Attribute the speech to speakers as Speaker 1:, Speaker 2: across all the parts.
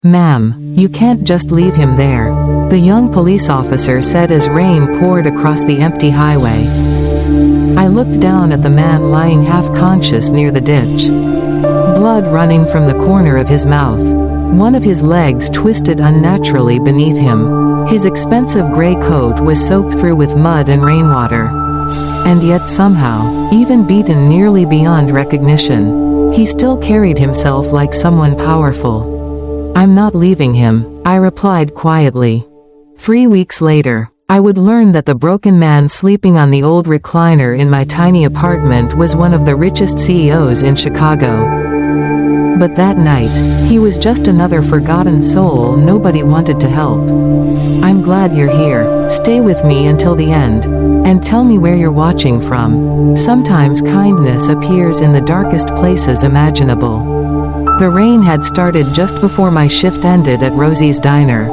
Speaker 1: "Ma'am, you can't just leave him there," the young police officer said as rain poured across the empty highway. I looked down at the man lying half-conscious near the ditch. Blood running from the corner of his mouth. One of his legs twisted unnaturally beneath him. His expensive gray coat was soaked through with mud and rainwater. And yet somehow, even beaten nearly beyond recognition, he still carried himself like someone powerful. "I'm not leaving him," I replied quietly. 3 weeks later, I would learn that the broken man sleeping on the old recliner in my tiny apartment was one of the richest CEOs in Chicago. But that night, he was just another forgotten soul nobody wanted to help. "I'm glad you're here. Stay with me until the end. And tell me where you're watching from. Sometimes kindness appears in the darkest places imaginable." The rain had started just before my shift ended at Rosie's Diner.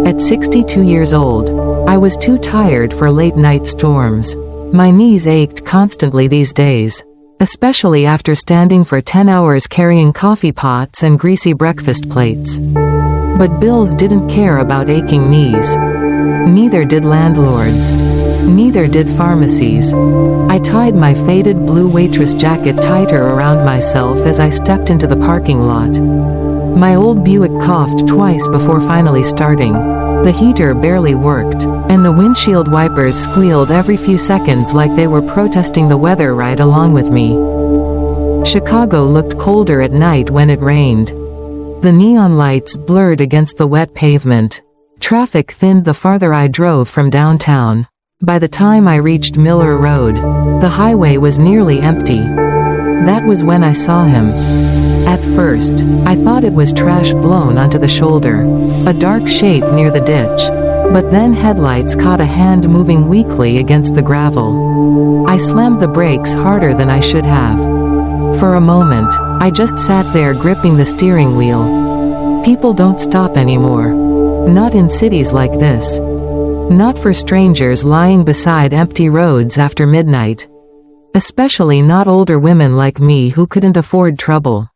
Speaker 1: At 62 years old, I was too tired for late-night storms. My knees ached constantly these days, especially after standing for 10 hours carrying coffee pots and greasy breakfast plates. But bills didn't care about aching knees. Neither did landlords. Neither did pharmacies. I tied my faded blue Waitress jacket tighter around myself as I stepped into the parking lot. My old Buick coughed twice before finally starting. The heater barely worked, and the windshield wipers squealed every few seconds like they were protesting the weather right along with me. Chicago looked colder at night when it rained. The neon lights blurred against the wet pavement. Traffic thinned the farther I drove from downtown. By the time I reached Miller Road, the highway was nearly empty. That was when I saw him. At first, I thought it was trash blown onto the shoulder, a dark shape near the ditch. But then headlights caught a hand moving weakly against the gravel. I slammed the brakes harder than I should have. For a moment, I just sat there gripping the steering wheel. People don't stop anymore. Not in cities like this. Not for strangers lying beside empty roads after midnight. Especially not older women like me who couldn't afford trouble.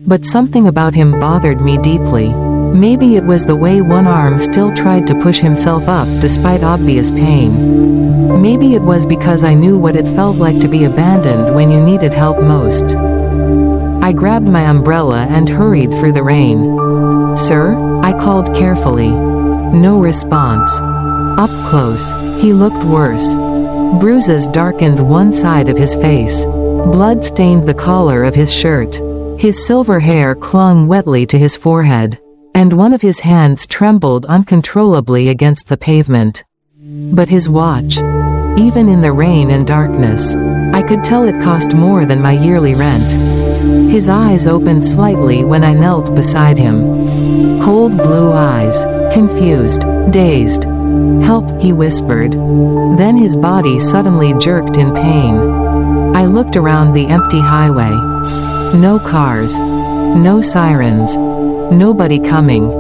Speaker 1: But something about him bothered me deeply. Maybe it was the way one arm still tried to push himself up despite obvious pain. Maybe it was because I knew what it felt like to be abandoned when you needed help most. I grabbed my umbrella and hurried through the rain. "Sir?" I called carefully. No response. Up close, he looked worse. Bruises darkened one side of his face. Blood stained the collar of his shirt. His silver hair clung wetly to his forehead, and one of his hands trembled uncontrollably against the pavement. But his watch, even in the rain and darkness, I could tell it cost more than my yearly rent. His eyes opened slightly when I knelt beside him. Cold blue eyes, confused, dazed. "Help," he whispered. Then his body suddenly jerked in pain. I looked around the empty highway. No cars. No sirens. Nobody coming.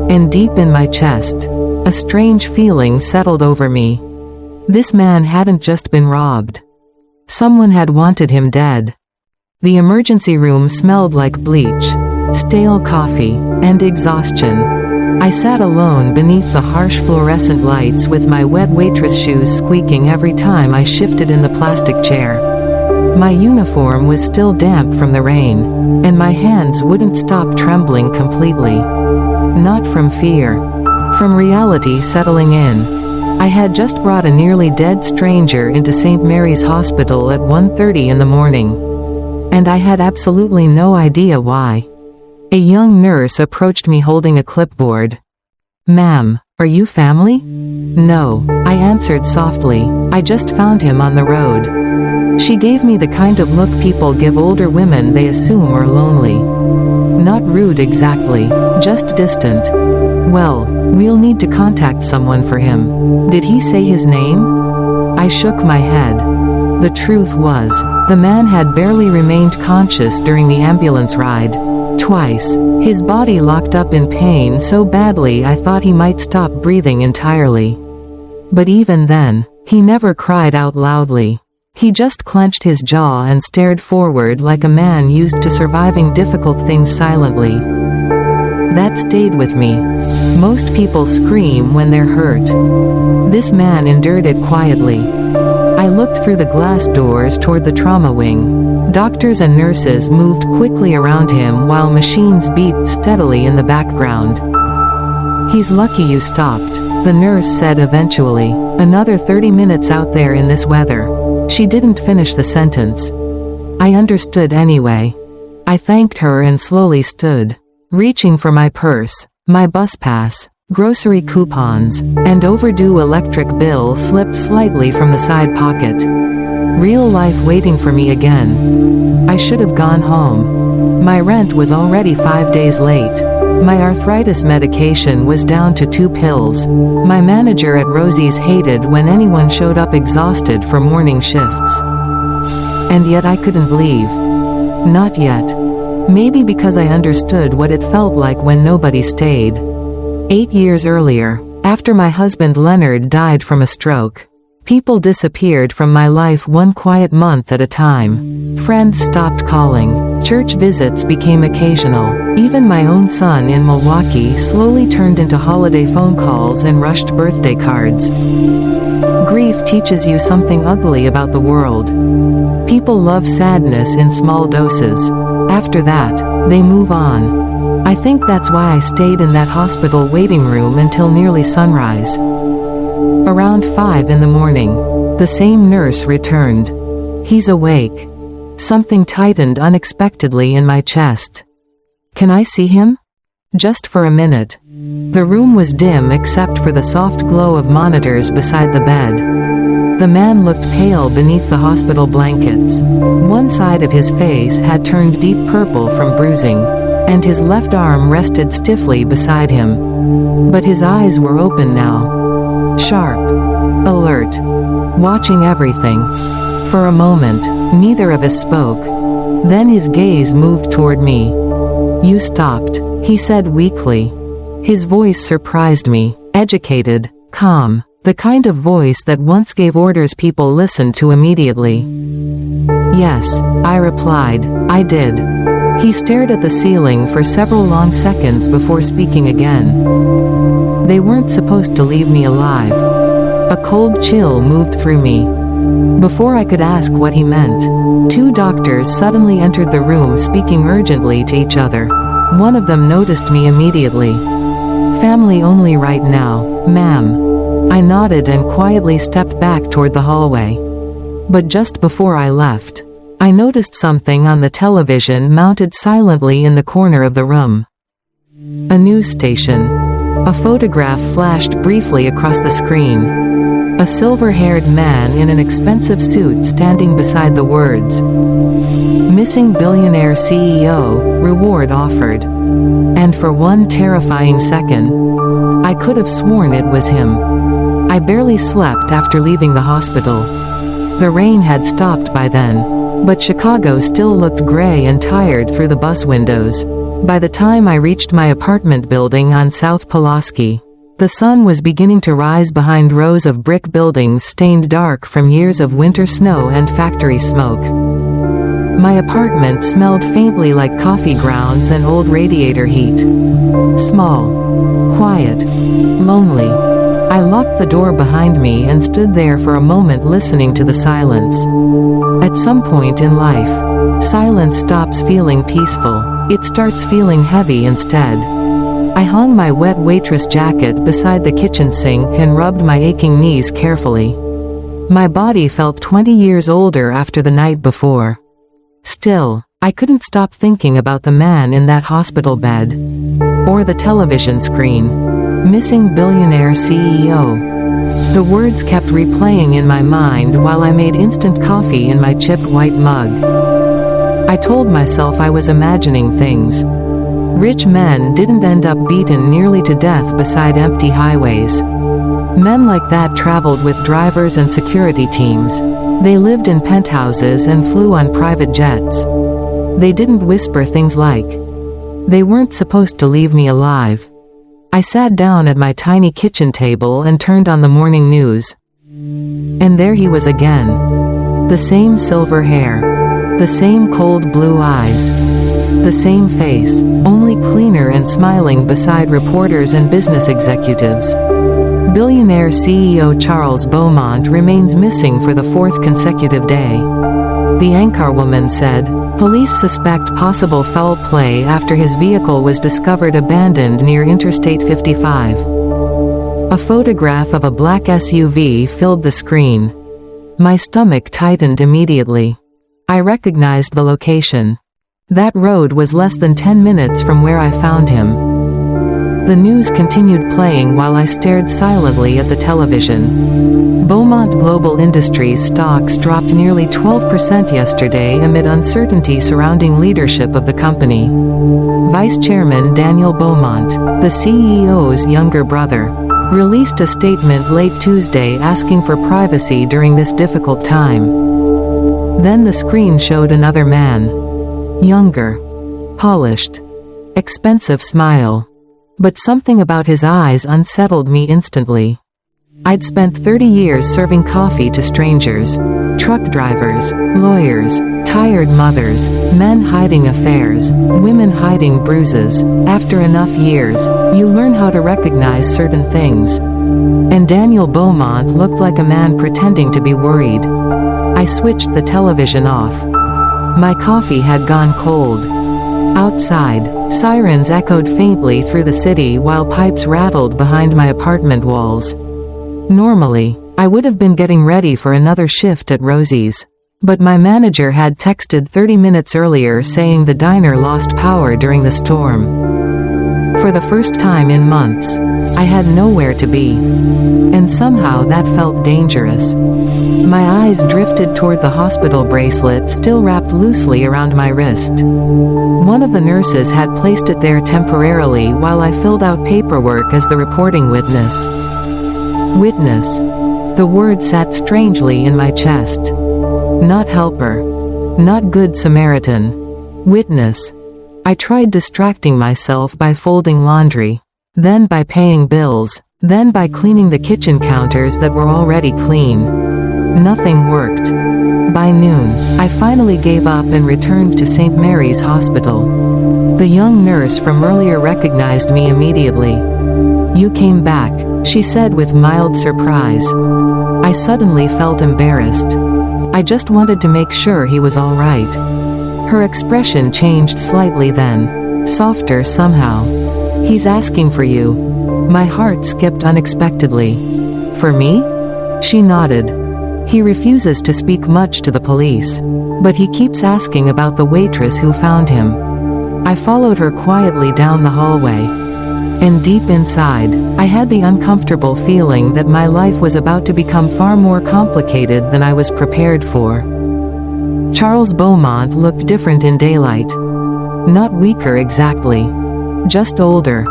Speaker 1: And deep in my chest, a strange feeling settled over me. This man hadn't just been robbed. Someone had wanted him dead. The emergency room smelled like bleach, stale coffee, and exhaustion. I sat alone beneath the harsh fluorescent lights with my wet Waitress shoes squeaking every time I shifted in the plastic chair. My uniform was still damp from the rain, and my hands wouldn't stop trembling completely. Not from fear. From reality settling in. I had just brought a nearly dead stranger into St. Mary's Hospital at 1:30 in the morning. And I had absolutely no idea why. A young nurse approached me holding a clipboard. "Ma'am, are you family?" "No," I answered softly. "I just found him on the road." She gave me the kind of look people give older women they assume are lonely. Not rude exactly, just distant. "Well, we'll need to contact someone for him. Did he say his name?" I shook my head. The truth was, the man had barely remained conscious during the ambulance ride. Twice, his body locked up in pain so badly I thought he might stop breathing entirely. But even then, he never cried out loudly. He just clenched his jaw and stared forward like a man used to surviving difficult things silently. That stayed with me. Most people scream when they're hurt. This man endured it quietly. I looked through the glass doors toward the trauma wing. Doctors and nurses moved quickly around him while machines beeped steadily in the background. "He's lucky you stopped," the nurse said eventually. "Another 30 minutes out there in this weather." She didn't finish the sentence. I understood anyway. I thanked her and slowly stood, reaching for my purse, my bus pass, grocery coupons, and overdue electric bill slipped slightly from the side pocket. Real life waiting for me again. I should have gone home. My rent was already 5 days late. My arthritis medication was down to 2 pills. My manager at Rosie's hated when anyone showed up exhausted for morning shifts. And yet I couldn't leave. Not yet. Maybe because I understood what it felt like when nobody stayed. 8 years earlier, after my husband Leonard died from a stroke, people disappeared from my life one quiet month at a time. Friends stopped calling. Church visits became occasional. Even my own son in Milwaukee slowly turned into holiday phone calls and rushed birthday cards. Grief teaches you something ugly about the world. People love sadness in small doses. After that, they move on. I think that's why I stayed in that hospital waiting room until nearly sunrise. Around 5 in the morning, the same nurse returned. "He's awake." Something tightened unexpectedly in my chest. "Can I see him?" Just for a minute. The room was dim except for the soft glow of monitors beside the bed. The man looked pale beneath the hospital blankets. One side of his face had turned deep purple from bruising, and his left arm rested stiffly beside him. But his eyes were open now. Sharp. Alert. Watching everything. For a moment, neither of us spoke. Then his gaze moved toward me. "You stopped," he said weakly. His voice surprised me. Educated, calm, the kind of voice that once gave orders people listened to immediately. "Yes," I replied, "I did." He stared at the ceiling for several long seconds before speaking again. "They weren't supposed to leave me alive." A cold chill moved through me. Before I could ask what he meant, 2 doctors suddenly entered the room speaking urgently to each other. One of them noticed me immediately. "Family only right now, ma'am." I nodded and quietly stepped back toward the hallway. But just before I left, I noticed something on the television mounted silently in the corner of the room. A news station. A photograph flashed briefly across the screen. A silver-haired man in an expensive suit standing beside the words, "Missing billionaire CEO, reward offered." And for one terrifying second, I could have sworn it was him. I barely slept after leaving the hospital. The rain had stopped by then, but Chicago still looked gray and tired through the bus windows. By the time I reached my apartment building on South Pulaski, the sun was beginning to rise behind rows of brick buildings stained dark from years of winter snow and factory smoke. My apartment smelled faintly like coffee grounds and old radiator heat. Small, quiet, lonely. I locked the door behind me and stood there for a moment listening to the silence. At some point in life, silence stops feeling peaceful. It starts feeling heavy instead. I hung my wet Waitress jacket beside the kitchen sink and rubbed my aching knees carefully. My body felt 20 years older after the night before. Still, I couldn't stop thinking about the man in that hospital bed. Or the television screen. "Missing billionaire CEO." The words kept replaying in my mind while I made instant coffee in my chipped white mug. I told myself I was imagining things. Rich men didn't end up beaten nearly to death beside empty highways. Men like that traveled with drivers and security teams. They lived in penthouses and flew on private jets. They didn't whisper things like, "They weren't supposed to leave me alive." I sat down at my tiny kitchen table and turned on the morning news. And there he was again. The same silver hair. The same cold blue eyes. The same face, only cleaner and smiling beside reporters and business executives. Billionaire CEO Charles Beaumont remains missing for the fourth consecutive day. The anchorwoman said, police suspect possible foul play after his vehicle was discovered abandoned near Interstate 55. A photograph of a black SUV filled the screen. My stomach tightened immediately. I recognized the location. That road was less than 10 minutes from where I found him. The news continued playing while I stared silently at the television. Beaumont Global Industries stocks dropped nearly 12% yesterday amid uncertainty surrounding leadership of the company. Vice Chairman Daniel Beaumont, the CEO's younger brother, released a statement late Tuesday asking for privacy during this difficult time. Then the screen showed another man. Younger. Polished. Expensive smile. But something about his eyes unsettled me instantly. I'd spent 30 years serving coffee to strangers. Truck drivers, lawyers, tired mothers, men hiding affairs, women hiding bruises. After enough years, you learn how to recognize certain things. And Daniel Beaumont looked like a man pretending to be worried. I switched the television off. My coffee had gone cold. Outside, sirens echoed faintly through the city while pipes rattled behind my apartment walls. Normally, I would have been getting ready for another shift at Rosie's. But my manager had texted 30 minutes earlier saying the diner lost power during the storm. For the first time in months, I had nowhere to be. And somehow that felt dangerous. My eyes drifted toward the hospital bracelet still wrapped loosely around my wrist. One of the nurses had placed it there temporarily while I filled out paperwork as the reporting witness. Witness. The word sat strangely in my chest. Not helper. Not good Samaritan. Witness. I tried distracting myself by folding laundry. Then by paying bills. Then by cleaning the kitchen counters that were already clean. Nothing worked. By noon, I finally gave up and returned to St. Mary's Hospital. The young nurse from earlier recognized me immediately. "You came back," she said with mild surprise. I suddenly felt embarrassed. I just wanted to make sure he was all right. Her expression changed slightly then. Softer somehow. "He's asking for you." My heart skipped unexpectedly. "For me?" She nodded. "He refuses to speak much to the police. But he keeps asking about the waitress who found him." I followed her quietly down the hallway. And deep inside, I had the uncomfortable feeling that my life was about to become far more complicated than I was prepared for. Charles Beaumont looked different in daylight. Not weaker exactly. Just older.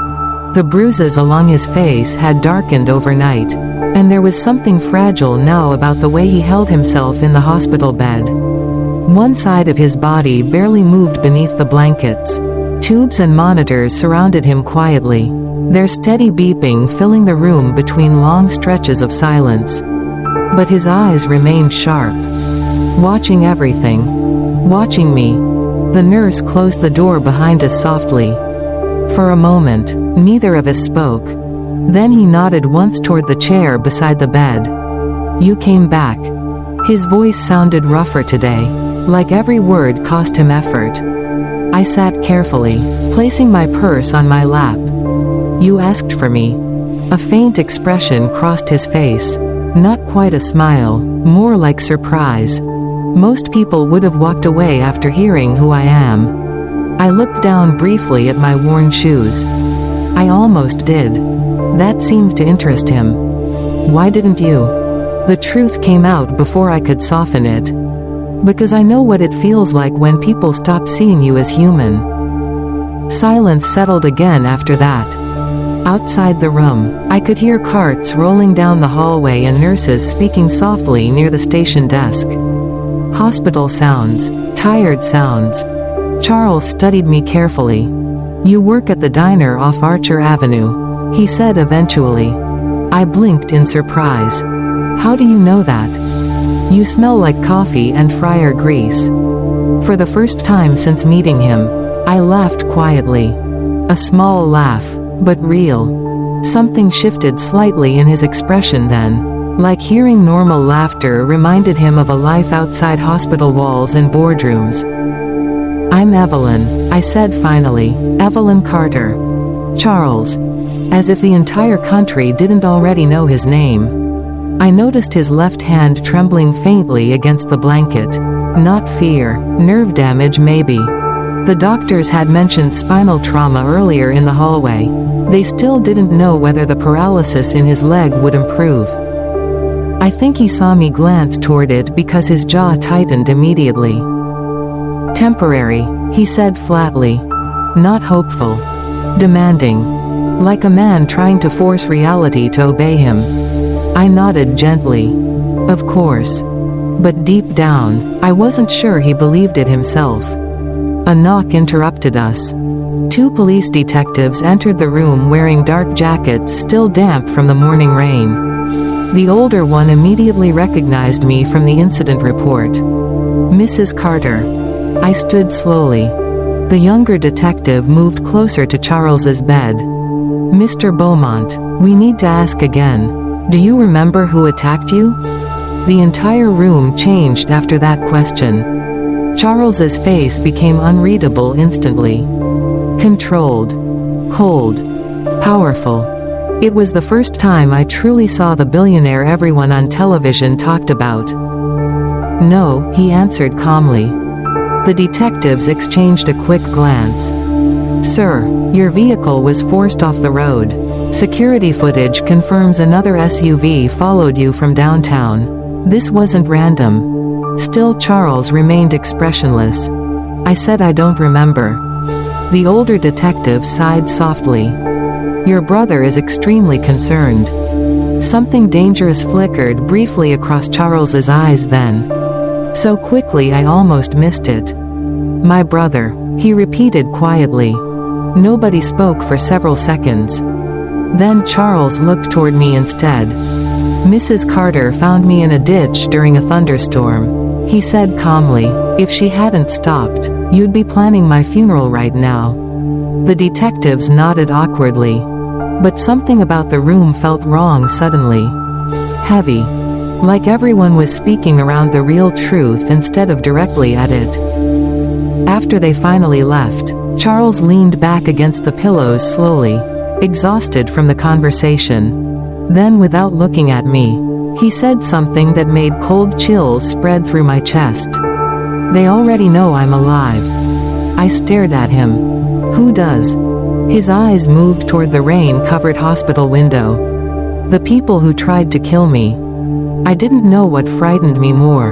Speaker 1: The bruises along his face had darkened overnight. And there was something fragile now about the way he held himself in the hospital bed. One side of his body barely moved beneath the blankets. Tubes and monitors surrounded him quietly, their steady beeping filling the room between long stretches of silence. But his eyes remained sharp. Watching everything. Watching me. The nurse closed the door behind us softly. For a moment, neither of us spoke. Then he nodded once toward the chair beside the bed. "You came back." His voice sounded rougher today, like every word cost him effort. I sat carefully, placing my purse on my lap. "You asked for me." A faint expression crossed his face. Not quite a smile, more like surprise. Most people would have walked away after hearing who I am. I looked down briefly at my worn shoes. I almost did. That seemed to interest him. "Why didn't you?" The truth came out before I could soften it. "Because I know what it feels like when people stop seeing you as human." Silence settled again after that. Outside the room, I could hear carts rolling down the hallway and nurses speaking softly near the station desk. Hospital sounds, tired sounds. Charles studied me carefully. "You work at the diner off Archer Avenue," he said eventually. I blinked in surprise. "How do you know that?" "You smell like coffee and fryer grease." For the first time since meeting him, I laughed quietly. A small laugh, but real. Something shifted slightly in his expression then. Like hearing normal laughter reminded him of a life outside hospital walls and boardrooms. "I'm Evelyn," I said finally. "Evelyn Carter." "Charles." As if the entire country didn't already know his name. I noticed his left hand trembling faintly against the blanket. Not fear, nerve damage maybe. The doctors had mentioned spinal trauma earlier in the hallway. They still didn't know whether the paralysis in his leg would improve. I think he saw me glance toward it because his jaw tightened immediately. "Temporary," he said flatly. Not hopeful. Demanding. Like a man trying to force reality to obey him. I nodded gently. Of course. But deep down, I wasn't sure he believed it himself. A knock interrupted us. 2 police detectives entered the room wearing dark jackets still damp from the morning rain. The older one immediately recognized me from the incident report. "Mrs. Carter." I stood slowly. The younger detective moved closer to Charles's bed. "Mr. Beaumont, we need to ask again. Do you remember who attacked you?" The entire room changed after that question. Charles's face became unreadable instantly. Controlled. Cold. Powerful. It was the first time I truly saw the billionaire everyone on television talked about. "No," he answered calmly. The detectives exchanged a quick glance. "Sir, your vehicle was forced off the road. Security footage confirms another SUV followed you from downtown. This wasn't random." Still Charles remained expressionless. I said I don't remember. The older detective sighed softly. "Your brother is extremely concerned." Something dangerous flickered briefly across Charles's eyes then. So quickly I almost missed it. "My brother," he repeated quietly. Nobody spoke for several seconds. Then Charles looked toward me instead. "Mrs. Carter found me in a ditch during a thunderstorm," he said calmly. "If she hadn't stopped, you'd be planning my funeral right now." The detectives nodded awkwardly. But something about the room felt wrong suddenly. Heavy. Like everyone was speaking around the real truth instead of directly at it. After they finally left, Charles leaned back against the pillows slowly, exhausted from the conversation. Then without looking at me, he said something that made cold chills spread through my chest. "They already know I'm alive." I stared at him. "Who does?" His eyes moved toward the rain-covered hospital window. "The people who tried to kill me." I didn't know what frightened me more.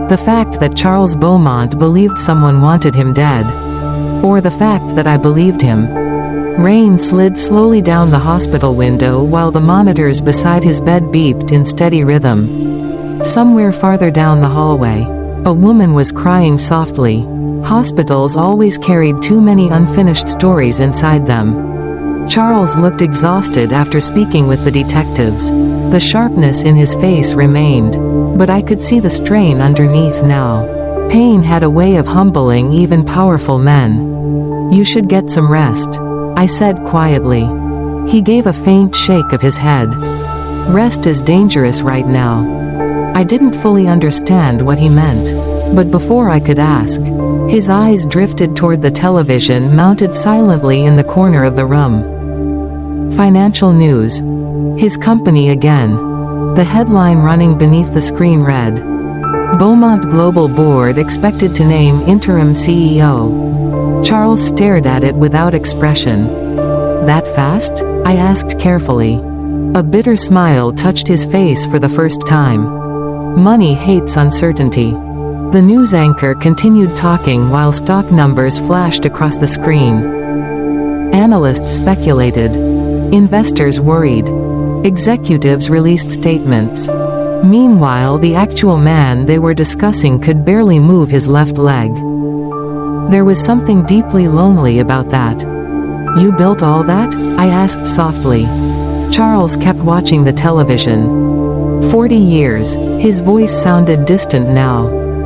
Speaker 1: The fact that Charles Beaumont believed someone wanted him dead. Or the fact that I believed him. Rain slid slowly down the hospital window while the monitors beside his bed beeped in steady rhythm. Somewhere farther down the hallway, a woman was crying softly. Hospitals always carried too many unfinished stories inside them. Charles looked exhausted after speaking with the detectives. The sharpness in his face remained, but I could see the strain underneath now. Pain had a way of humbling even powerful men. "You should get some rest," I said quietly. He gave a faint shake of his head. "Rest is dangerous right now." I didn't fully understand what he meant. But before I could ask, his eyes drifted toward the television mounted silently in the corner of the room. Financial news. His company again. The headline running beneath the screen read, "Beaumont Global Board expected to name interim CEO." Charles stared at it without expression. "That fast?" I asked carefully. A bitter smile touched his face for the first time. "Money hates uncertainty." The news anchor continued talking while stock numbers flashed across the screen. Analysts speculated. Investors worried. Executives released statements. Meanwhile, the actual man they were discussing could barely move his left leg. There was something deeply lonely about that. "You built all that?" I asked softly. Charles kept watching the television. 40 years. His voice sounded distant now.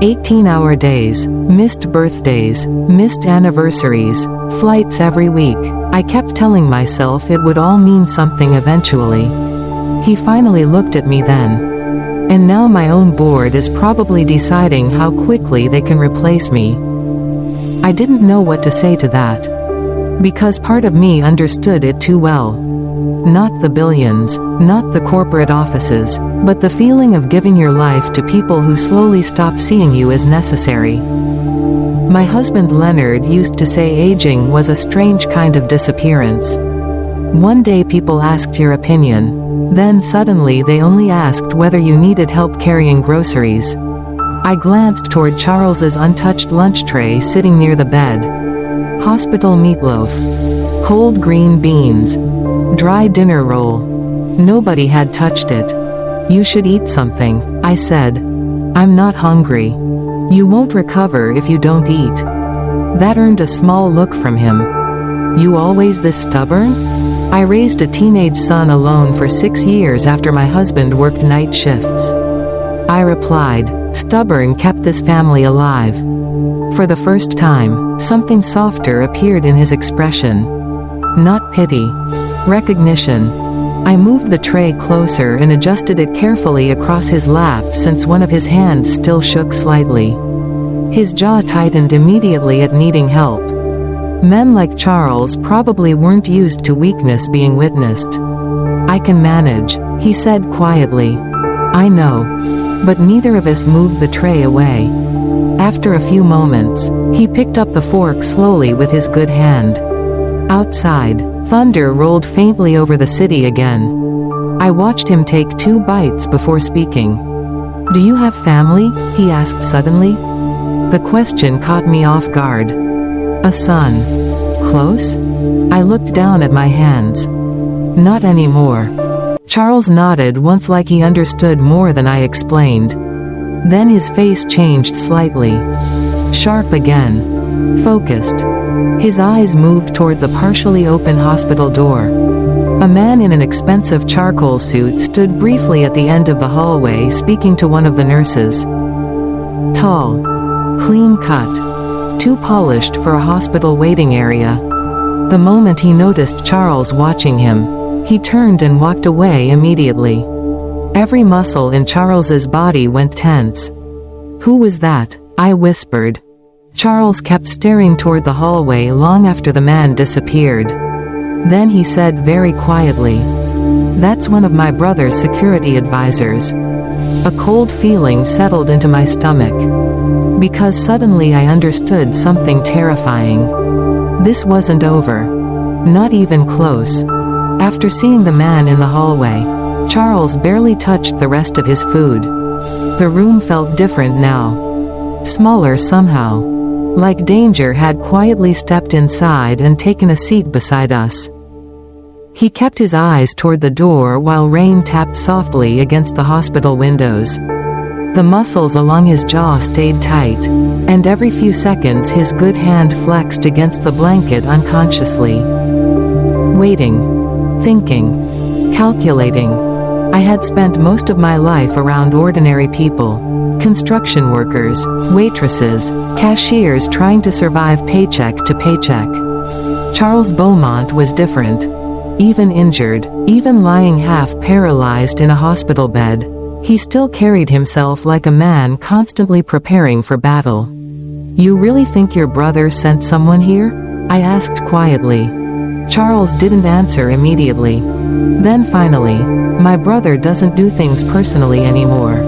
Speaker 1: 18-hour days, missed birthdays, missed anniversaries, flights every week. I kept telling myself it would all mean something eventually. He finally looked at me then. And now my own board is probably deciding how quickly they can replace me. I didn't know what to say to that. Because part of me understood it too well. Not the billions, not the corporate offices, but the feeling of giving your life to people who slowly stop seeing you as necessary. My husband Leonard used to say aging was a strange kind of disappearance. One day people asked your opinion. Then suddenly they only asked whether you needed help carrying groceries. I glanced toward Charles's untouched lunch tray sitting near the bed. Hospital meatloaf. Cold green beans. Dry dinner roll. Nobody had touched it. You should eat something, I said. I'm not hungry. You won't recover if you don't eat. That earned a small look from him. You always this stubborn? I raised a teenage son alone for 6 years after my husband worked night shifts. I replied, stubborn kept this family alive. For the first time, something softer appeared in his expression. Not pity. Recognition. I moved the tray closer and adjusted it carefully across his lap since one of his hands still shook slightly. His jaw tightened immediately at needing help. Men like Charles probably weren't used to weakness being witnessed. I can manage, he said quietly. I know. But neither of us moved the tray away. After a few moments, he picked up the fork slowly with his good hand. Outside, thunder rolled faintly over the city again. I watched him take 2 bites before speaking. Do you have family? He asked suddenly. The question caught me off guard. A son. Close? I looked down at my hands. Not anymore. Charles nodded once like he understood more than I explained. Then his face changed slightly. Sharp again. Focused. His eyes moved toward the partially open hospital door. A man in an expensive charcoal suit stood briefly at the end of the hallway speaking to one of the nurses. Tall. Clean cut. Too polished for a hospital waiting area. The moment he noticed Charles watching him, he turned and walked away immediately. Every muscle in Charles's body went tense. Who was that? I whispered. Charles kept staring toward the hallway long after the man disappeared. Then he said very quietly, "That's one of my brother's security advisors." A cold feeling settled into my stomach. Because suddenly I understood something terrifying. This wasn't over. Not even close. After seeing the man in the hallway, Charles barely touched the rest of his food. The room felt different now. Smaller somehow. Like danger had quietly stepped inside and taken a seat beside us. He kept his eyes toward the door while rain tapped softly against the hospital windows. The muscles along his jaw stayed tight, and every few seconds his good hand flexed against the blanket unconsciously. Waiting. Thinking. Calculating. I had spent most of my life around ordinary people. Construction workers, waitresses, cashiers trying to survive paycheck to paycheck. Charles Beaumont was different. Even injured, even lying half paralyzed in a hospital bed, he still carried himself like a man constantly preparing for battle. You really think your brother sent someone here? I asked quietly. Charles didn't answer immediately. Then finally, my brother doesn't do things personally anymore.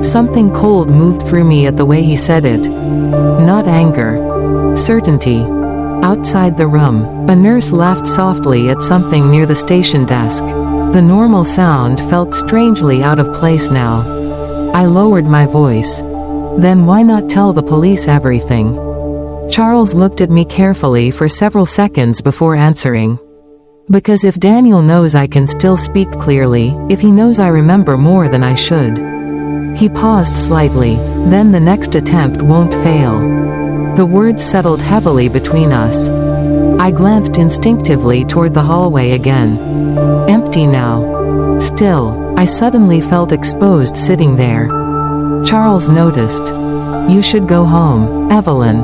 Speaker 1: Something cold moved through me at the way he said it. Not anger. Certainty. Outside the room, a nurse laughed softly at something near the station desk. The normal sound felt strangely out of place now. I lowered my voice. Then why not tell the police everything? Charles looked at me carefully for several seconds before answering. Because if Daniel knows I can still speak clearly, if he knows I remember more than I should. He paused slightly, then the next attempt won't fail. The words settled heavily between us. I glanced instinctively toward the hallway again. Empty now. Still, I suddenly felt exposed sitting there. Charles noticed. You should go home, Evelyn.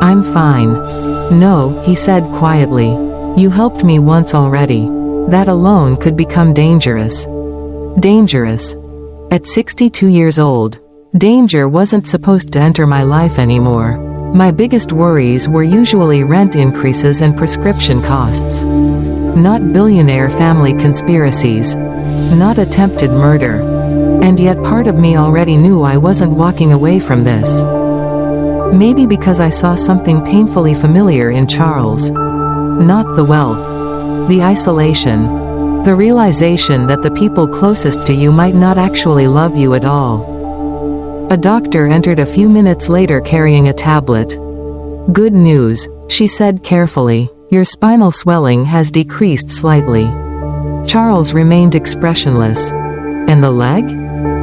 Speaker 1: I'm fine. No, he said quietly. You helped me once already. That alone could become dangerous. Dangerous. At 62 years old, danger wasn't supposed to enter my life anymore. My biggest worries were usually rent increases and prescription costs. Not billionaire family conspiracies. Not attempted murder. And yet part of me already knew I wasn't walking away from this. Maybe because I saw something painfully familiar in Charles. Not the wealth. The isolation. The realization that the people closest to you might not actually love you at all. A doctor entered a few minutes later carrying a tablet. Good news, she said carefully. Your spinal swelling has decreased slightly. Charles remained expressionless. And the leg?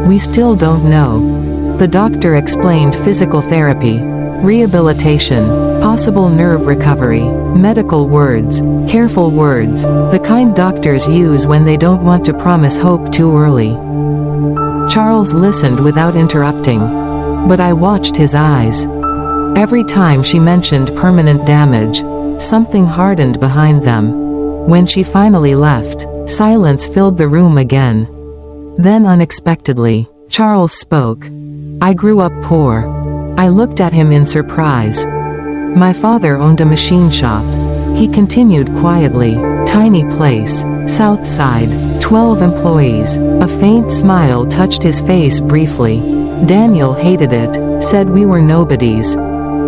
Speaker 1: We still don't know. The doctor explained physical therapy, rehabilitation, possible nerve recovery, medical words, careful words, the kind doctors use when they don't want to promise hope too early. Charles listened without interrupting. But I watched his eyes. Every time she mentioned permanent damage, something hardened behind them. When she finally left, silence filled the room again. Then unexpectedly, Charles spoke. I grew up poor. I looked at him in surprise. My father owned a machine shop. He continued quietly. Tiny place, South Side, 12 employees. A faint smile touched his face briefly. Daniel hated it, said we were nobodies.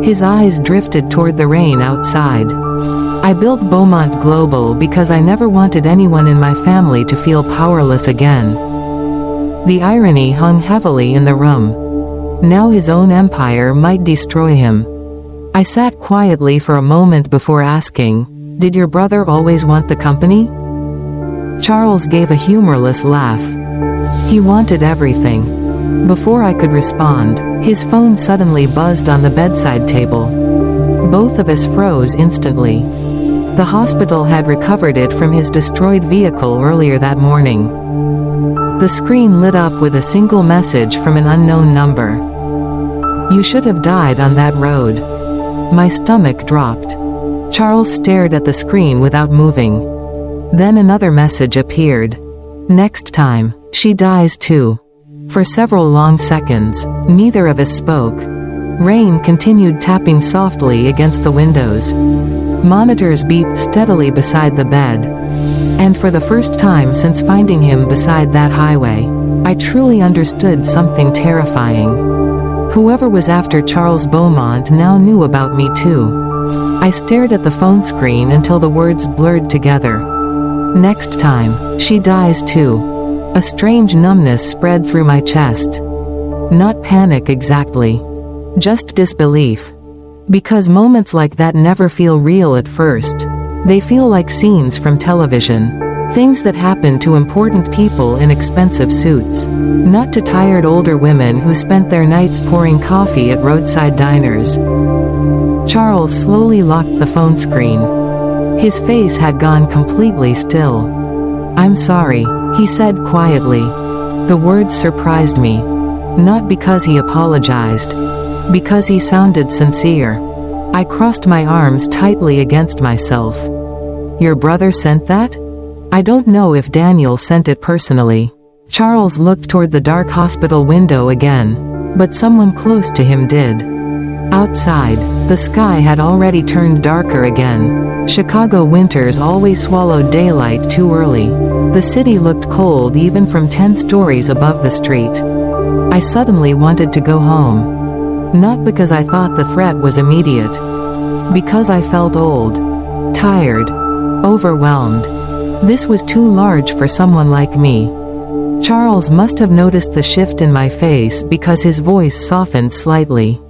Speaker 1: His eyes drifted toward the rain outside. I built Beaumont Global because I never wanted anyone in my family to feel powerless again. The irony hung heavily in the room. Now his own empire might destroy him. I sat quietly for a moment before asking, did your brother always want the company? Charles gave a humorless laugh. He wanted everything. Before I could respond, his phone suddenly buzzed on the bedside table. Both of us froze instantly. The hospital had recovered it from his destroyed vehicle earlier that morning. The screen lit up with a single message from an unknown number. You should have died on that road. My stomach dropped. Charles stared at the screen without moving. Then another message appeared. Next time, she dies too. For several long seconds, neither of us spoke. Rain continued tapping softly against the windows. Monitors beeped steadily beside the bed. And for the first time since finding him beside that highway, I truly understood something terrifying. Whoever was after Charles Beaumont now knew about me too. I stared at the phone screen until the words blurred together. Next time, she dies too. A strange numbness spread through my chest. Not panic exactly. Just disbelief. Because moments like that never feel real at first. They feel like scenes from television. Things that happen to important people in expensive suits. Not to tired older women who spent their nights pouring coffee at roadside diners. Charles slowly locked the phone screen. His face had gone completely still. I'm sorry, he said quietly. The words surprised me. Not because he apologized. Because he sounded sincere. I crossed my arms tightly against myself. Your brother sent that? I don't know if Daniel sent it personally. Charles looked toward the dark hospital window again. But someone close to him did. Outside, the sky had already turned darker again. Chicago winters always swallowed daylight too early. The city looked cold even from 10 stories above the street. I suddenly wanted to go home. Not because I thought the threat was immediate. Because I felt old. Tired. Overwhelmed. This was too large for someone like me. Charles must have noticed the shift in my face because his voice softened slightly.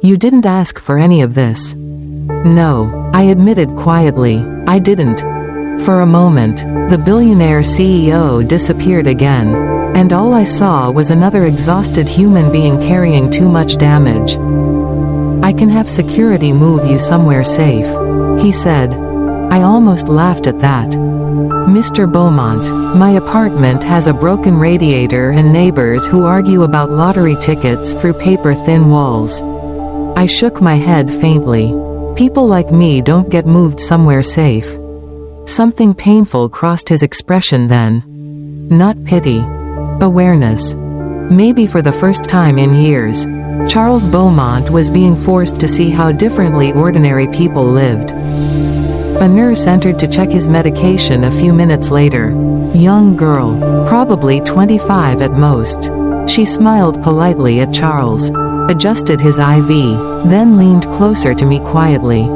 Speaker 1: You didn't ask for any of this. No, I admitted quietly, I didn't. For a moment, the billionaire CEO disappeared again, and all I saw was another exhausted human being carrying too much damage. I can have security move you somewhere safe, he said. I almost laughed at that. "Mr. Beaumont, my apartment has a broken radiator and neighbors who argue about lottery tickets through paper-thin walls." I shook my head faintly. People like me don't get moved somewhere safe. Something painful crossed his expression then. Not pity. Awareness. Maybe for the first time in years, Charles Beaumont was being forced to see how differently ordinary people lived. A nurse entered to check his medication a few minutes later. Young girl, probably 25 at most. She smiled politely at Charles, adjusted his IV, then leaned closer to me quietly.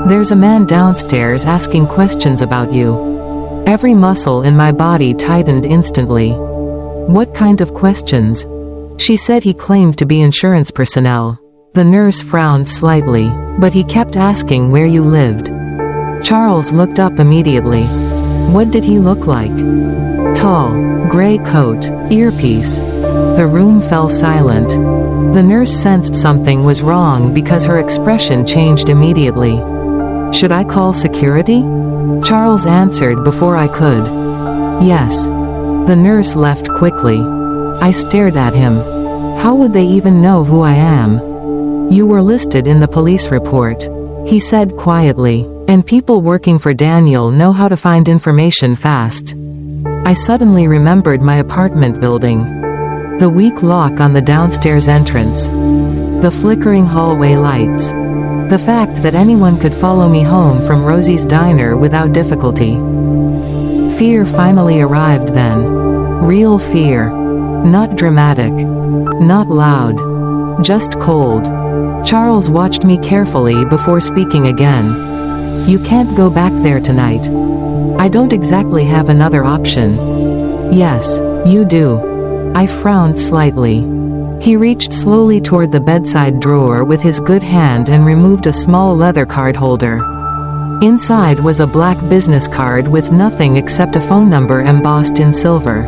Speaker 1: "There's a man downstairs asking questions about you." Every muscle in my body tightened instantly. "What kind of questions?" She said he claimed to be insurance personnel. The nurse frowned slightly, but he kept asking where you lived. Charles looked up immediately. What did he look like? Tall, gray coat, earpiece. The room fell silent. The nurse sensed something was wrong because her expression changed immediately. "Should I call security?" Charles answered before I could. "Yes." The nurse left quickly. I stared at him. How would they even know who I am? "You were listed in the police report," he said quietly, "and people working for Daniel know how to find information fast." I suddenly remembered my apartment building. The weak lock on the downstairs entrance. The flickering hallway lights. The fact that anyone could follow me home from Rosie's diner without difficulty. Fear finally arrived then. Real fear. Not dramatic. Not loud. Just cold. Charles watched me carefully before speaking again. "You can't go back there tonight." "I don't exactly have another option." "Yes, you do." I frowned slightly. He reached slowly toward the bedside drawer with his good hand and removed a small leather card holder. Inside was a black business card with nothing except a phone number embossed in silver.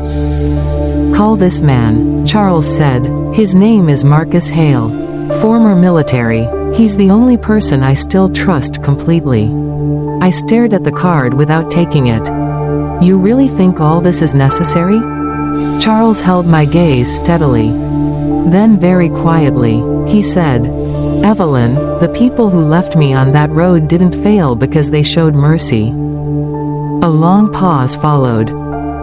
Speaker 1: "Call this man," Charles said. "His name is Marcus Hale. Former military. He's the only person I still trust completely." I stared at the card without taking it. "You really think all this is necessary?" Charles held my gaze steadily. Then very quietly, he said, "Evelyn, the people who left me on that road didn't fail because they showed mercy." A long pause followed.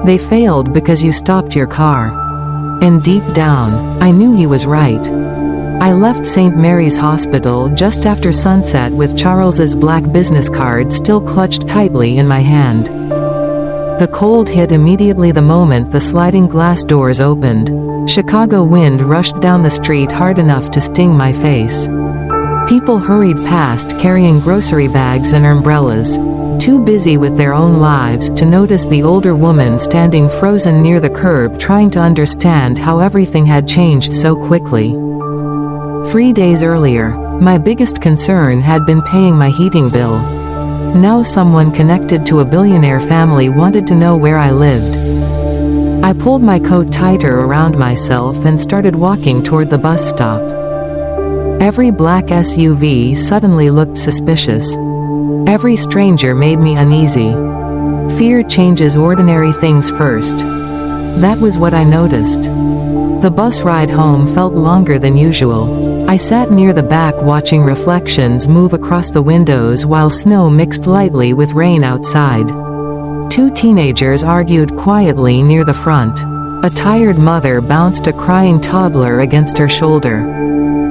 Speaker 1: "They failed because you stopped your car." And deep down, I knew he was right. I left St. Mary's Hospital just after sunset with Charles's black business card still clutched tightly in my hand. The cold hit immediately the moment the sliding glass doors opened. Chicago wind rushed down the street hard enough to sting my face. People hurried past carrying grocery bags and umbrellas, too busy with their own lives to notice the older woman standing frozen near the curb trying to understand how everything had changed so quickly. 3 days earlier, my biggest concern had been paying my heating bill. Now someone connected to a billionaire family wanted to know where I lived. I pulled my coat tighter around myself and started walking toward the bus stop. Every black SUV suddenly looked suspicious. Every stranger made me uneasy. Fear changes ordinary things first. That was what I noticed. The bus ride home felt longer than usual. I sat near the back watching reflections move across the windows while snow mixed lightly with rain outside. 2 teenagers argued quietly near the front. A tired mother bounced a crying toddler against her shoulder.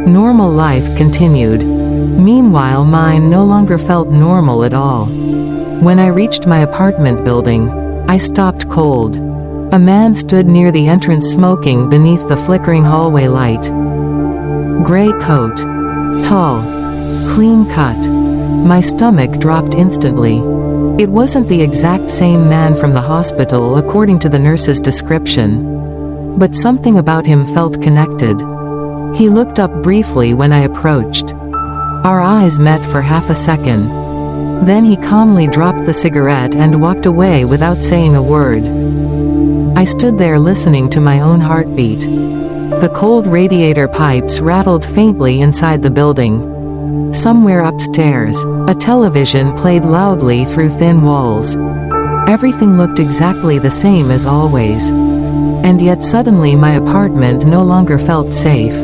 Speaker 1: Normal life continued. Meanwhile, mine no longer felt normal at all. When I reached my apartment building, I stopped cold. A man stood near the entrance smoking beneath the flickering hallway light. Gray coat. Tall. Clean cut. My stomach dropped instantly. It wasn't the exact same man from the hospital according to the nurse's description. But something about him felt connected. He looked up briefly when I approached. Our eyes met for half a second. Then he calmly dropped the cigarette and walked away without saying a word. I stood there listening to my own heartbeat. The cold radiator pipes rattled faintly inside the building. Somewhere upstairs, a television played loudly through thin walls. Everything looked exactly the same as always. And yet suddenly my apartment no longer felt safe.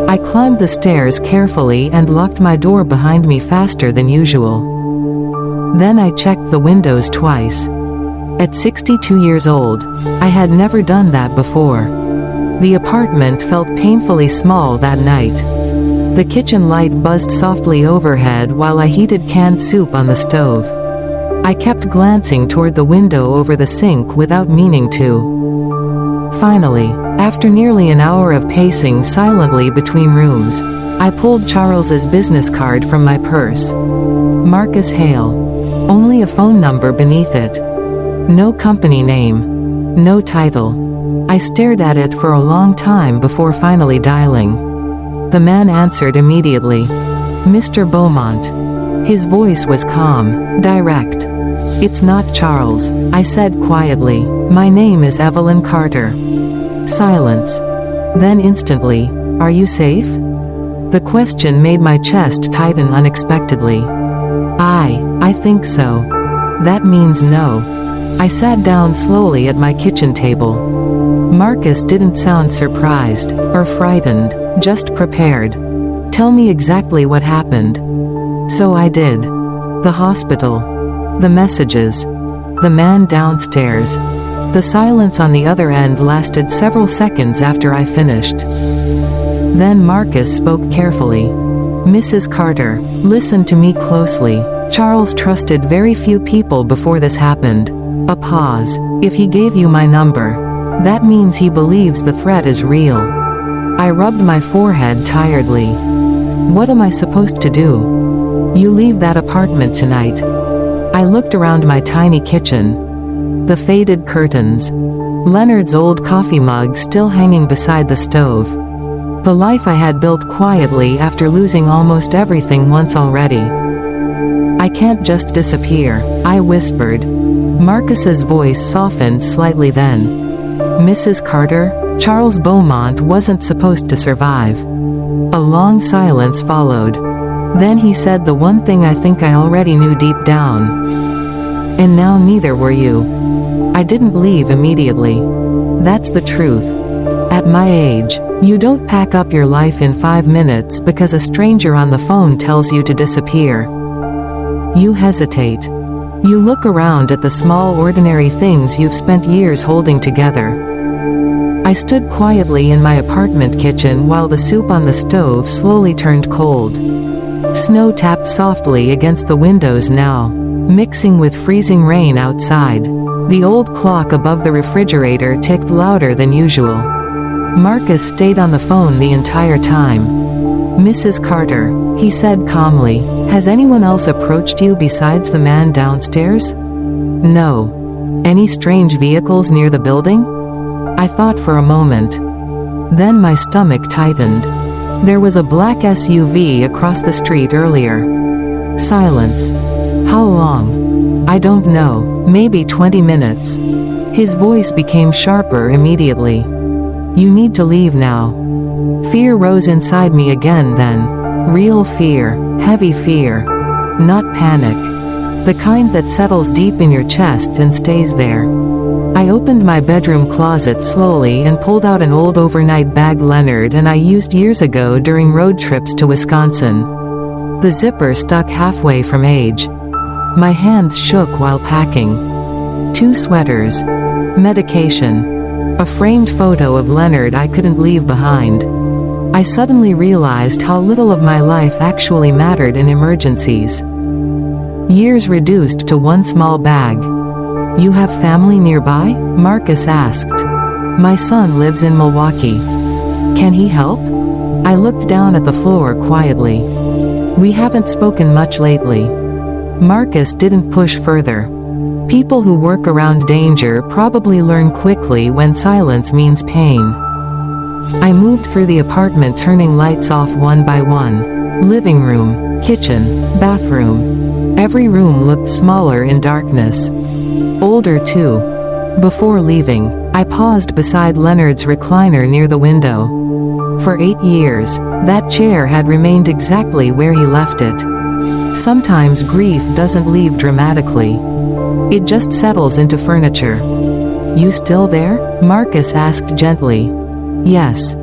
Speaker 1: I climbed the stairs carefully and locked my door behind me faster than usual. Then I checked the windows twice. At 62 years old, I had never done that before. The apartment felt painfully small that night. The kitchen light buzzed softly overhead while I heated canned soup on the stove. I kept glancing toward the window over the sink without meaning to. Finally, after nearly an hour of pacing silently between rooms, I pulled Charles's business card from my purse. Marcus Hale. Only a phone number beneath it. No company name. No title. I stared at it for a long time before finally dialing. The man answered immediately. Mr. Beaumont. His voice was calm, direct. It's not Charles, I said quietly. My name is Evelyn Carter. Silence. Then instantly, are you safe? The question made my chest tighten unexpectedly. I think so. That means no. I sat down slowly at my kitchen table. Marcus didn't sound surprised, or frightened, just prepared. Tell me exactly what happened. So I did. The hospital. The messages. The man downstairs. The silence on the other end lasted several seconds after I finished. Then Marcus spoke carefully. Mrs. Carter, listen to me closely. Charles trusted very few people before this happened. A pause. If he gave you my number, that means he believes the threat is real. I rubbed my forehead tiredly. What am I supposed to do? You leave that apartment tonight. I looked around my tiny kitchen. The faded curtains. Leonard's old coffee mug still hanging beside the stove. The life I had built quietly after losing almost everything once already. I can't just disappear, I whispered. Marcus's voice softened slightly then. Mrs. Carter, Charles Beaumont wasn't supposed to survive. A long silence followed. Then he said the one thing I think I already knew deep down. And now neither were you. I didn't leave immediately. That's the truth. At my age, you don't pack up your life in 5 minutes because a stranger on the phone tells you to disappear. You hesitate. You look around at the small ordinary things you've spent years holding together. I stood quietly in my apartment kitchen while the soup on the stove slowly turned cold. Snow tapped softly against the windows now, mixing with freezing rain outside. The old clock above the refrigerator ticked louder than usual. Marcus stayed on the phone the entire time. Mrs. Carter, he said calmly, has anyone else approached you besides the man downstairs? No. Any strange vehicles near the building? I thought for a moment. Then my stomach tightened. There was a black SUV across the street earlier. Silence. How long? I don't know, maybe 20 minutes. His voice became sharper immediately. You need to leave now. Fear rose inside me again then. Real fear, heavy fear. Not panic. The kind that settles deep in your chest and stays there. I opened my bedroom closet slowly and pulled out an old overnight bag Leonard and I used years ago during road trips to Wisconsin. The zipper stuck halfway from age. My hands shook while packing. 2 sweaters. Medication. A framed photo of Leonard I couldn't leave behind. I suddenly realized how little of my life actually mattered in emergencies. Years reduced to one small bag. You have family nearby? Marcus asked. My son lives in Milwaukee. Can he help? I looked down at the floor quietly. We haven't spoken much lately. Marcus didn't push further. People who work around danger probably learn quickly when silence means pain. I moved through the apartment, turning lights off one by one. Living room, kitchen, bathroom. Every room looked smaller in darkness. Older too. Before leaving, I paused beside Leonard's recliner near the window. For 8 years, that chair had remained exactly where he left it. Sometimes grief doesn't leave dramatically. It just settles into furniture. You still there? Marcus asked gently. Yes.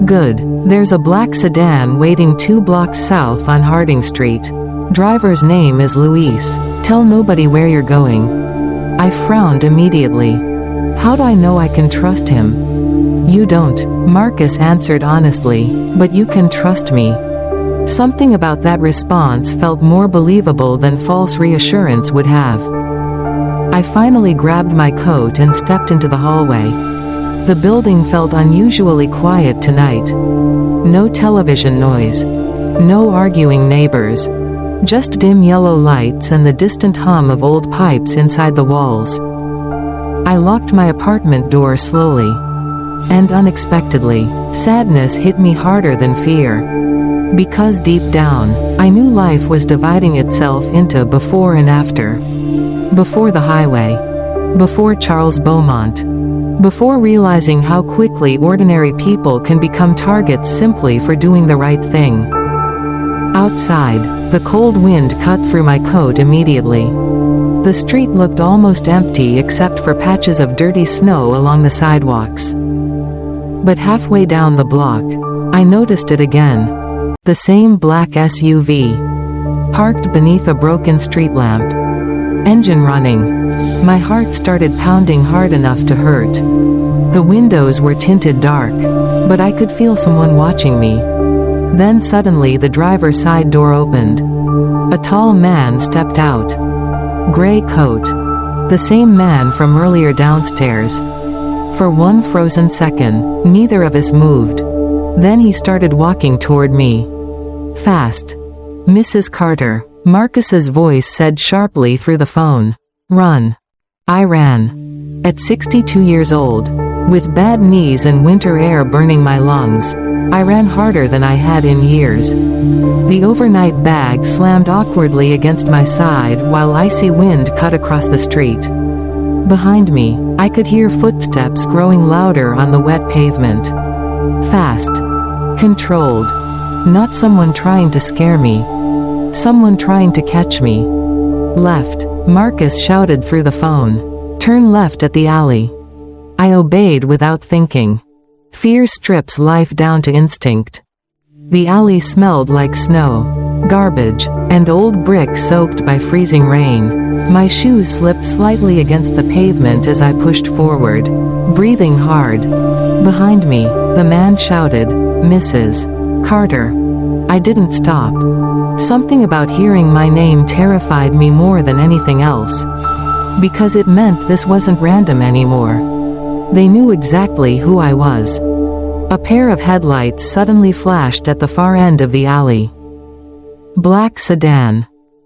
Speaker 1: Good. There's a black sedan waiting 2 blocks south on Harding Street. Driver's name is Luis. Tell nobody where you're going. I frowned immediately. How'd I know I can trust him? You don't, Marcus answered honestly, but you can trust me. Something about that response felt more believable than false reassurance would have. I finally grabbed my coat and stepped into the hallway. The building felt unusually quiet tonight. No television noise. No arguing neighbors. Just dim yellow lights and the distant hum of old pipes inside the walls. I locked my apartment door slowly. And unexpectedly, sadness hit me harder than fear. Because deep down, I knew life was dividing itself into before and after. Before the highway. Before Charles Beaumont. Before realizing how quickly ordinary people can become targets simply for doing the right thing. Outside, the cold wind cut through my coat immediately. The street looked almost empty except for patches of dirty snow along the sidewalks. But halfway down the block, I noticed it again. The same black SUV. Parked beneath a broken street lamp. Engine running. My heart started pounding hard enough to hurt. The windows were tinted dark, but I could feel someone watching me. Then suddenly the driver's side door opened. A tall man stepped out. Gray coat. The same man from earlier downstairs. For one frozen second, neither of us moved. Then he started walking toward me. Fast. Mrs. Carter. Marcus's voice said sharply through the phone. Run. I ran. At 62 years old, with bad knees and winter air burning my lungs, I ran harder than I had in years. The overnight bag slammed awkwardly against my side while icy wind cut across the street. Behind me, I could hear footsteps growing louder on the wet pavement. Fast. Controlled. Not someone trying to scare me. Someone trying to catch me. Left, Marcus shouted through the phone. Turn left at the alley. I obeyed without thinking. Fear strips life down to instinct. The alley smelled like snow, garbage, and old brick soaked by freezing rain. My shoes slipped slightly against the pavement as I pushed forward, breathing hard. Behind me, the man shouted, Mrs. Carter. I didn't stop. Something about hearing my name terrified me more than anything else. Because it meant this wasn't random anymore. They knew exactly who I was. A pair of headlights suddenly flashed at the far end of the alley. Black sedan.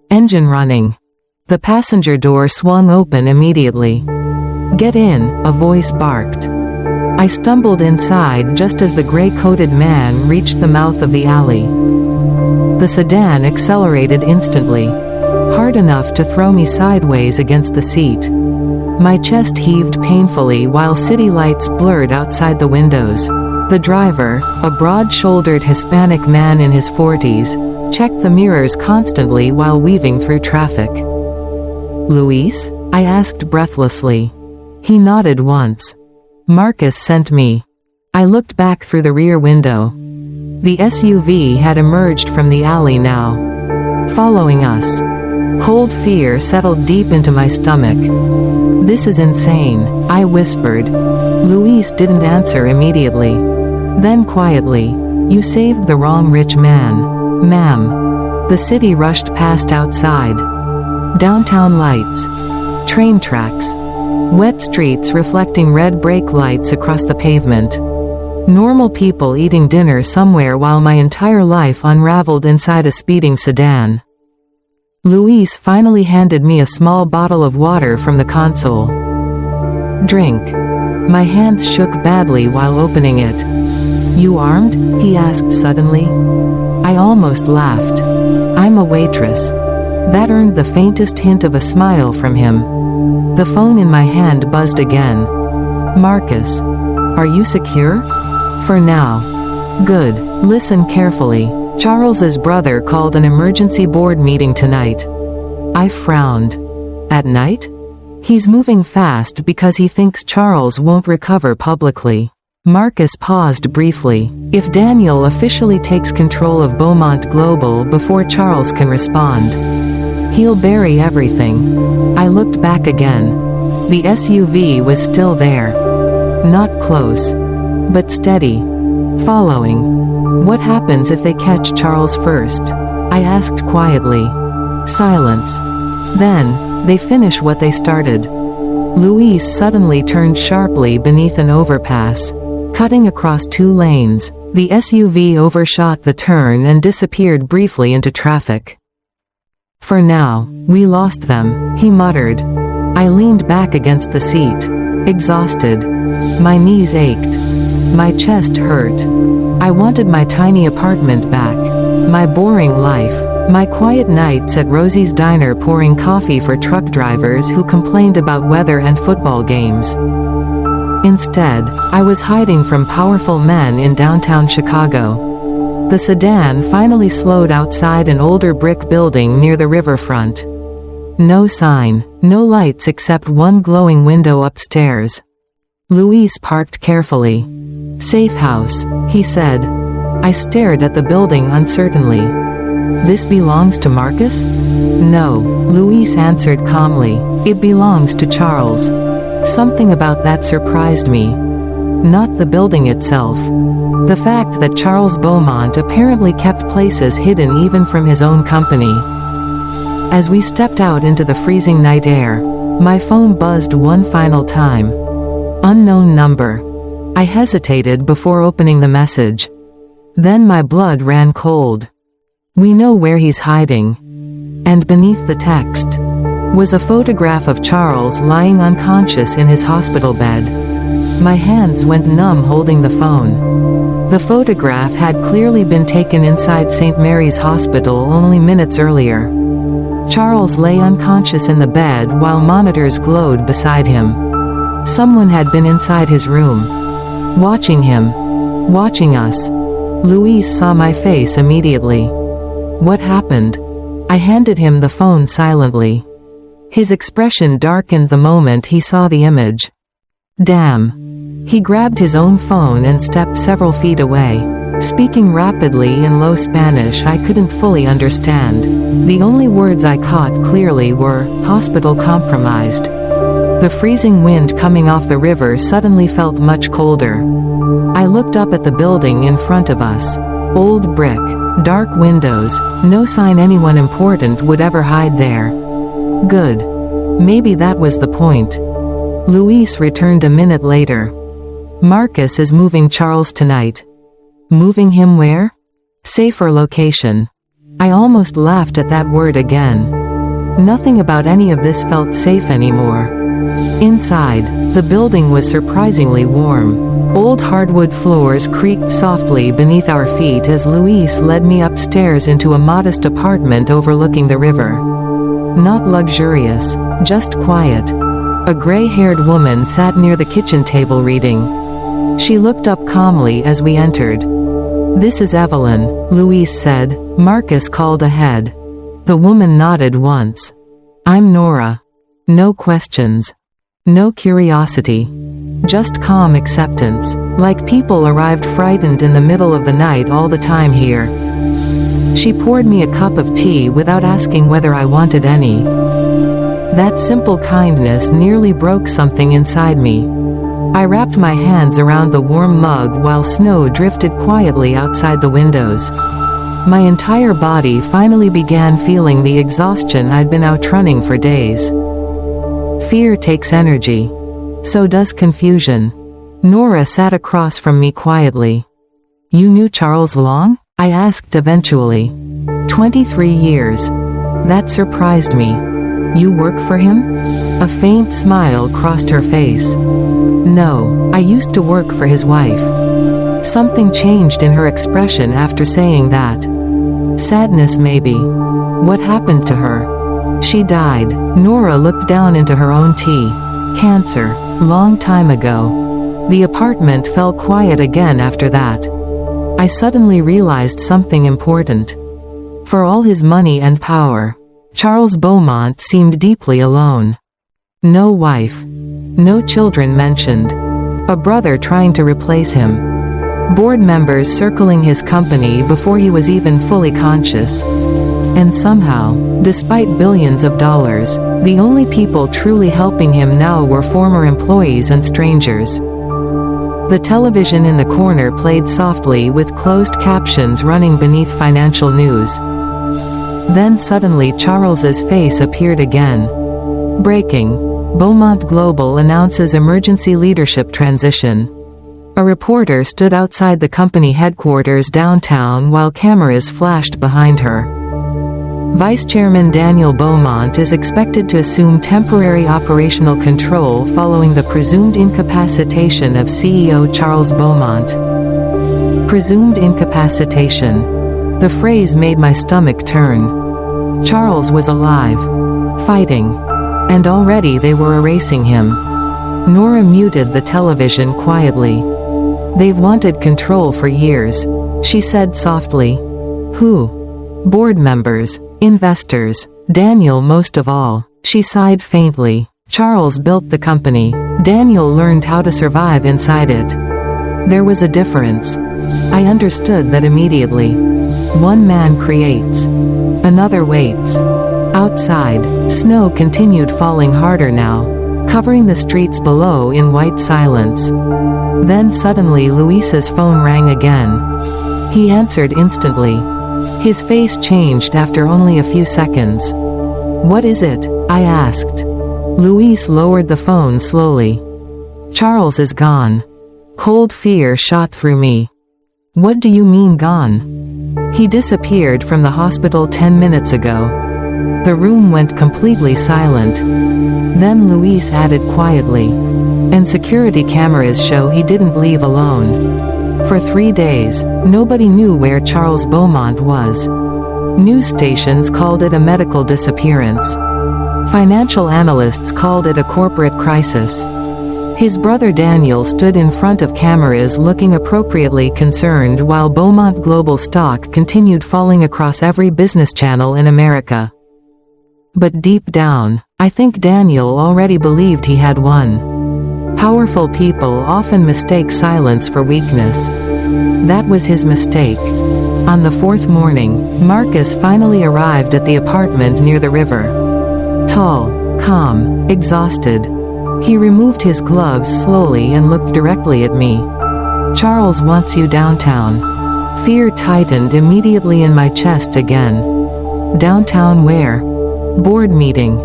Speaker 1: Engine running. The passenger door swung open immediately. Get in, a voice barked. I stumbled inside just as the gray-coated man reached the mouth of the alley. The sedan accelerated instantly, hard enough to throw me sideways against the seat. My chest heaved painfully while city lights blurred outside the windows. The driver, a broad-shouldered Hispanic man in his 40s, checked the mirrors constantly while weaving through traffic. Luis? I asked breathlessly. He nodded once. Marcus sent me. I looked back through the rear window. The SUV had emerged from the alley now, following us. Cold fear settled deep into my stomach. This is insane, I whispered. Luis didn't answer immediately. Then quietly, you saved the wrong rich man, ma'am. The city rushed past outside. Downtown lights. Train tracks. Wet streets reflecting red brake lights across the pavement. Normal people eating dinner somewhere while my entire life unraveled inside a speeding sedan. Luis finally handed me a small bottle of water from the console. Drink. My hands shook badly while opening it. You armed? He asked suddenly. I almost laughed. I'm a waitress. That earned the faintest hint of a smile from him. The phone in my hand buzzed again. Marcus. Are you secure? For now. Good. Listen carefully. Charles's brother called an emergency board meeting tonight. I frowned. At night? He's moving fast because he thinks Charles won't recover publicly. Marcus paused briefly. If Daniel officially takes control of Beaumont Global before Charles can respond, he'll bury everything. I looked back again. The SUV was still there. Not close, but steady. Following. What happens if they catch Charles first? I asked quietly. Silence. Then, they finish what they started. Louise suddenly turned sharply beneath an overpass, cutting across 2 lanes. The SUV overshot the turn and disappeared briefly into traffic. For now, we lost them, he muttered. I leaned back against the seat, exhausted. My knees ached. My chest hurt. I wanted my tiny apartment back, my boring life, my quiet nights at Rosie's Diner pouring coffee for truck drivers who complained about weather and football games. Instead, I was hiding from powerful men in downtown Chicago. The sedan finally slowed outside an older brick building near the riverfront. No sign, no lights except one glowing window upstairs. Luis parked carefully. "Safe house," he said. I stared at the building uncertainly. "This belongs to Marcus?" "No," Luis answered calmly. "It belongs to Charles." Something about that surprised me. Not the building itself. The fact that Charles Beaumont apparently kept places hidden even from his own company. As we stepped out into the freezing night air, my phone buzzed one final time. Unknown number. I hesitated before opening the message. Then my blood ran cold. "We know where he's hiding." And beneath the text was a photograph of Charles lying unconscious in his hospital bed. My hands went numb holding the phone. The photograph had clearly been taken inside St. Mary's Hospital only minutes earlier. Charles lay unconscious in the bed while monitors glowed beside him. Someone had been inside his room, watching him, watching us. Luis saw my face immediately. "What happened?" I handed him the phone silently. His expression darkened the moment he saw the image. "Damn." He grabbed his own phone and stepped several feet away. Speaking rapidly in low Spanish I couldn't fully understand. The only words I caught clearly were, "hospital compromised." The freezing wind coming off the river suddenly felt much colder. I looked up at the building in front of us. Old brick, dark windows, no sign anyone important would ever hide there. Good. Maybe that was the point. Luis returned a minute later. "Marcus is moving Charles tonight." Moving him where? Safer location. I almost laughed at that word again. Nothing about any of this felt safe anymore. Inside, the building was surprisingly warm. Old hardwood floors creaked softly beneath our feet as Luis led me upstairs into a modest apartment overlooking the river. Not luxurious, just quiet. A gray-haired woman sat near the kitchen table reading. She looked up calmly as we entered. "This is Evelyn," Luis said. Marcus called ahead. The woman nodded once. "I'm Nora." No questions. No curiosity. Just calm acceptance. Like people arrived frightened in the middle of the night all the time here. She poured me a cup of tea without asking whether I wanted any. That simple kindness nearly broke something inside me. I wrapped my hands around the warm mug while snow drifted quietly outside the windows. My entire body finally began feeling the exhaustion I'd been outrunning for days. Fear takes energy. So does confusion. Nora sat across from me quietly. "You knew Charles long?" I asked eventually. 23 years. That surprised me. "You work for him?" A faint smile crossed her face. "No, I used to work for his wife." Something changed in her expression after saying that. Sadness maybe. What happened to her? She died. Nora looked down into her own tea. Cancer. Long time ago. The apartment fell quiet again after that. I suddenly realized something important. For all his money and power, Charles Beaumont seemed deeply alone. No wife. No children mentioned. A brother trying to replace him. Board members circling his company before he was even fully conscious. And somehow, despite billions of dollars, the only people truly helping him now were former employees and strangers. The television in the corner played softly with closed captions running beneath financial news. Then suddenly Charles's face appeared again. Breaking. Beaumont Global announces emergency leadership transition. A reporter stood outside the company headquarters downtown while cameras flashed behind her. Vice Chairman Daniel Beaumont is expected to assume temporary operational control following the presumed incapacitation of CEO Charles Beaumont. Presumed incapacitation. The phrase made my stomach turn. Charles was alive. Fighting. And already they were erasing him. Nora muted the television quietly. "They've wanted control for years," she said softly. "Who?" "Board members. Investors. Daniel most of all." She sighed faintly. Charles built the company. Daniel learned how to survive inside it. There was a difference. I understood that immediately. One man creates. Another waits. Outside, snow continued falling harder now, covering the streets below in white silence. Then suddenly Luis's phone rang again. He answered instantly. His face changed after only a few seconds. "What is it?" I asked. Luis lowered the phone slowly. "Charles is gone." Cold fear shot through me. "What do you mean gone?" "He disappeared from the hospital 10 minutes ago." The room went completely silent. Then Luis added quietly. "And security cameras show he didn't leave alone." For 3 days, nobody knew where Charles Beaumont was. News stations called it a medical disappearance. Financial analysts called it a corporate crisis. His brother Daniel stood in front of cameras looking appropriately concerned while Beaumont Global stock continued falling across every business channel in America. But deep down, I think Daniel already believed he had won. Powerful people often mistake silence for weakness. That was his mistake. On the 4th morning, Marcus finally arrived at the apartment near the river. Tall, calm, exhausted. He removed his gloves slowly and looked directly at me. "Charles wants you downtown." Fear tightened immediately in my chest again. "Downtown where?" "Board meeting."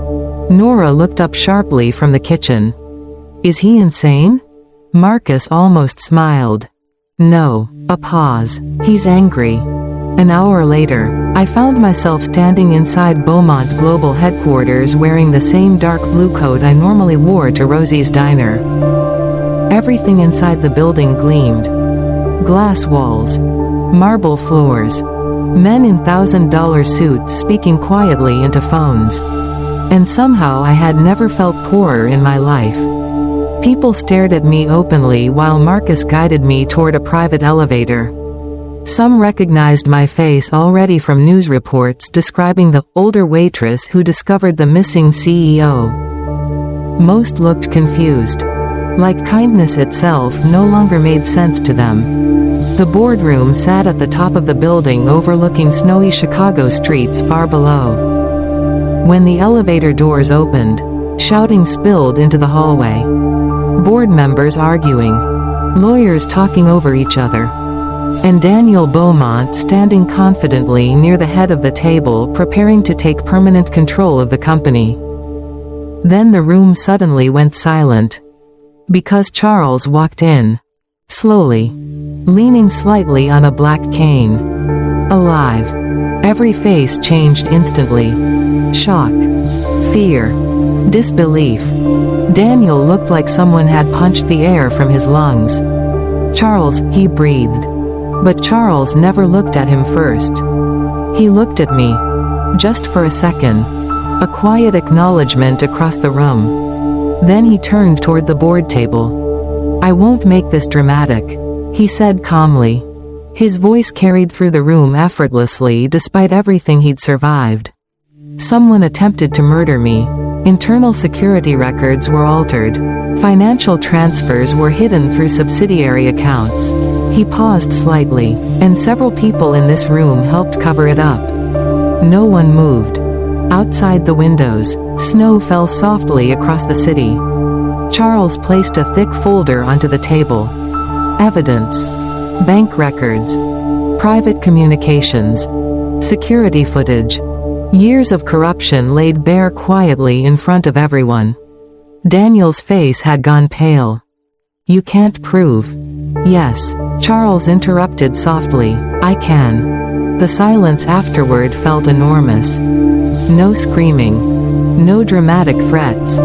Speaker 1: Nora looked up sharply from the kitchen. "Is he insane?" Marcus almost smiled. "No." A pause. "He's angry." An hour later, I found myself standing inside Beaumont Global headquarters wearing the same dark blue coat I normally wore to Rosie's diner. Everything inside the building gleamed. Glass walls. Marble floors. Men in $1,000 suits speaking quietly into phones. And somehow I had never felt poorer in my life. People stared at me openly while Marcus guided me toward a private elevator. Some recognized my face already from news reports describing the older waitress who discovered the missing CEO. Most looked confused. Like kindness itself no longer made sense to them. The boardroom sat at the top of the building overlooking snowy Chicago streets far below. When the elevator doors opened, shouting spilled into the hallway. Board members arguing. Lawyers talking over each other. And Daniel Beaumont standing confidently near the head of the table preparing to take permanent control of the company. Then the room suddenly went silent. Because Charles walked in. Slowly. Leaning slightly on a black cane. Alive. Every face changed instantly. Shock. Fear. Disbelief. Daniel looked like someone had punched the air from his lungs. "Charles," he breathed. But Charles never looked at him first. He looked at me. Just for a second. A quiet acknowledgement across the room. Then he turned toward the board table. "I won't make this dramatic," he said calmly. His voice carried through the room effortlessly despite everything he'd survived. "Someone attempted to murder me. Internal security records were altered. Financial transfers were hidden through subsidiary accounts. He paused slightly, and several people in this room helped cover it up. No one moved. Outside the windows, snow fell softly across the city. Charles placed a thick folder onto the table. Evidence. Bank records. Private communications. Security footage. Years of corruption laid bare quietly in front of everyone. Daniel's face had gone pale. "You can't prove." "Yes," Charles interrupted softly, "I can." The silence afterward felt enormous. No screaming. No dramatic threats.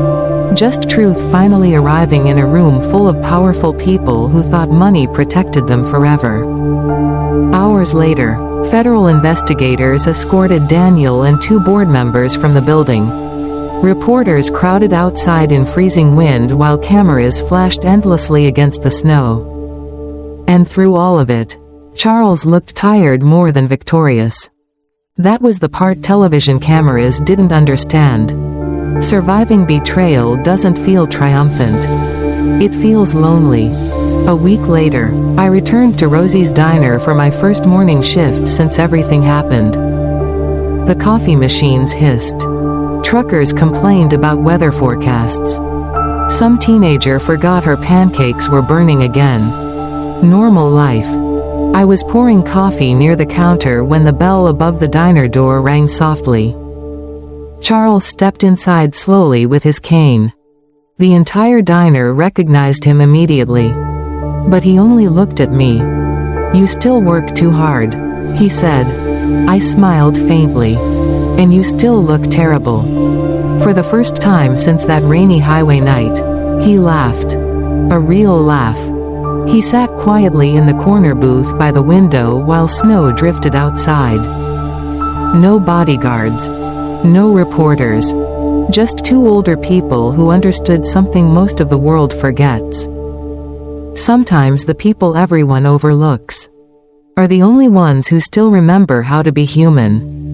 Speaker 1: Just truth finally arriving in a room full of powerful people who thought money protected them forever. Hours later, federal investigators escorted Daniel and 2 board members from the building. Reporters crowded outside in freezing wind while cameras flashed endlessly against the snow. And through all of it, Charles looked tired more than victorious. That was the part television cameras didn't understand. Surviving betrayal doesn't feel triumphant. It feels lonely. A week later, I returned to Rosie's Diner for my first morning shift since everything happened. The coffee machines hissed. Truckers complained about weather forecasts. Some teenager forgot her pancakes were burning again. Normal life. I was pouring coffee near the counter when the bell above the diner door rang softly. Charles stepped inside slowly with his cane. The entire diner recognized him immediately. But he only looked at me. "You still work too hard," he said. I smiled faintly. "And you still look terrible." For the first time since that rainy highway night, he laughed. A real laugh. He sat quietly in the corner booth by the window while snow drifted outside. No bodyguards. No reporters. Just 2 older people who understood something most of the world forgets. Sometimes the people everyone overlooks are the only ones who still remember how to be human.